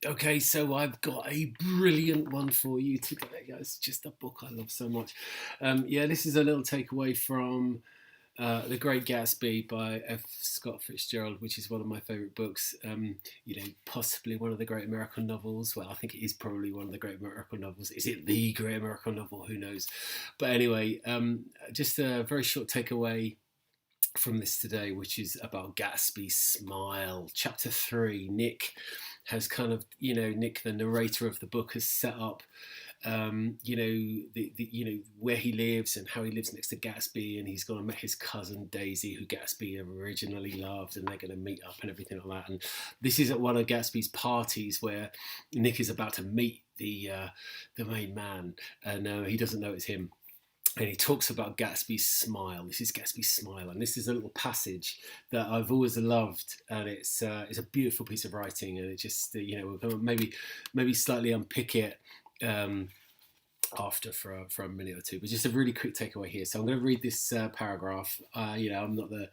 Okay, so I've got a brilliant one for you today. It's just a book I love so much. Yeah, this is a little takeaway from The Great Gatsby by F Scott Fitzgerald, which is one of my favourite books. Possibly one of the great American novels. Well, I think it is probably one of the great American novels. Is it the great American novel? Who knows? But anyway, just a very short takeaway from this today, which is about Gatsby's smile. Chapter 3, Nick has kind of, Nick, the narrator of the book, has set up, where he lives and how he lives next to Gatsby, and he's gone and met his cousin Daisy, who Gatsby originally loved, and they're going to meet up and everything like that. And this is at one of Gatsby's parties where Nick is about to meet the main man, and he doesn't know it's him. And he talks about Gatsby's smile. This is Gatsby's smile, and this is a little passage that I've always loved, and it's a beautiful piece of writing, and it just we're going to maybe slightly unpick it after for a minute or two, but just a really quick takeaway here. So I'm going to read this paragraph. I'm not the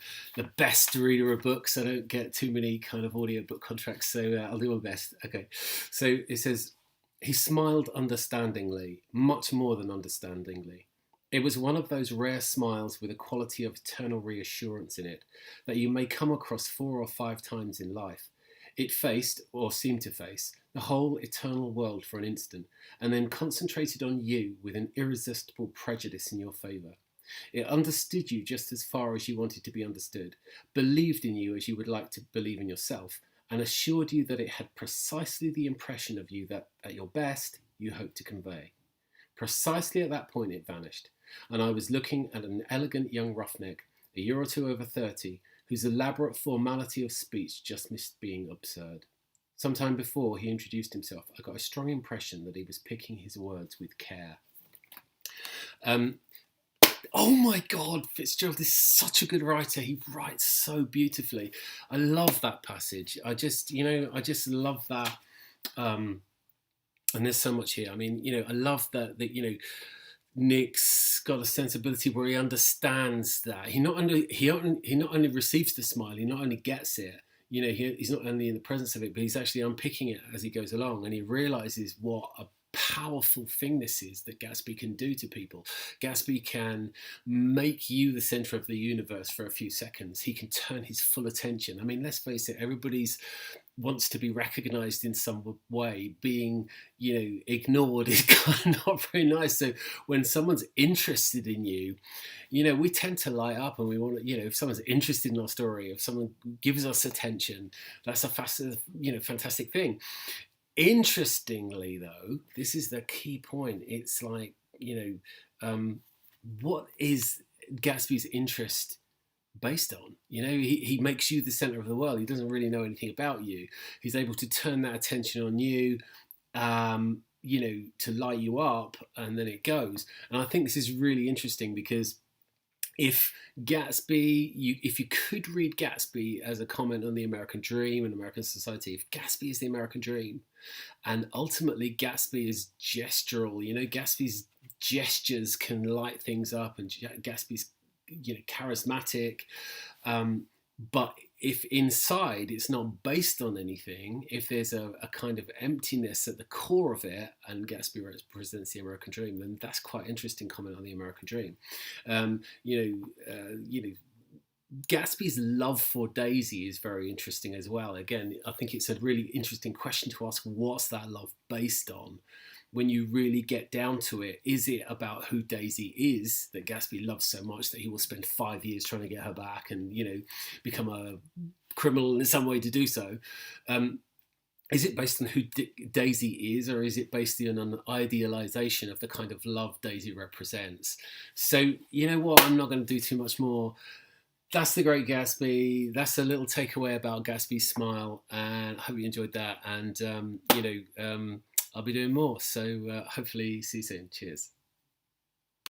best reader of books. I don't get too many kind of audio book contracts, so I'll do my best. Okay, so it says, he smiled understandingly, much more than understandingly. It was one of those rare smiles with a quality of eternal reassurance in it that you may come across 4 or 5 times in life. It faced, or seemed to face, the whole eternal world for an instant, and then concentrated on you with an irresistible prejudice in your favour. It understood you just as far as you wanted to be understood, believed in you as you would like to believe in yourself, and assured you that it had precisely the impression of you that, at your best, you hoped to convey. Precisely at that point it vanished, and I was looking at an elegant young roughneck, a year or two over 30, whose elaborate formality of speech just missed being absurd. Some time before he introduced himself, I got a strong impression that he was picking his words with care. Oh my God, Fitzgerald is such a good writer. He writes so beautifully. I love that passage. I just love that. And there's so much here. I mean, I love that Nick's got a sensibility where he understands that he not only receives the smile, he not only gets it. He's not only in the presence of it, but he's actually unpicking it as he goes along, and he realizes what a powerful thing this is that Gatsby can do to people. Gatsby can make you the center of the universe for a few seconds. He can turn his full attention. I mean, let's face it, everybody's wants to be recognized in some way. Being ignored is kind of not very nice. So when someone's interested in you, we tend to light up, and we want to, if someone's interested in our story, if someone gives us attention, that's a fantastic thing. Interestingly, though, this is the key point. It's like, what is Gatsby's interest based on? He makes you the center of the world. He doesn't really know anything about you. He's able to turn that attention on you, to light you up, and then it goes. And I think this is really interesting because if you could read Gatsby as a comment on the American dream and American society, if Gatsby is the American dream, and ultimately Gatsby is gestural, Gatsby's gestures can light things up, and Gatsby's charismatic, but if inside it's not based on anything, if there's a kind of emptiness at the core of it, and Gatsby represents the American dream, then that's quite an interesting comment on the American dream. Gatsby's love for Daisy is very interesting as well. Again, I think it's a really interesting question to ask: what's that love based on? When you really get down to it, is it about who Daisy is that Gatsby loves so much that he will spend 5 years trying to get her back and, become a criminal in some way to do so? Is it based on who Daisy is, or is it based on an idealization of the kind of love Daisy represents? So, you know what? I'm not going to do too much more. That's The Great Gatsby. That's a little takeaway about Gatsby's smile, and I hope you enjoyed that. And, I'll be doing more. So hopefully see you soon. Cheers.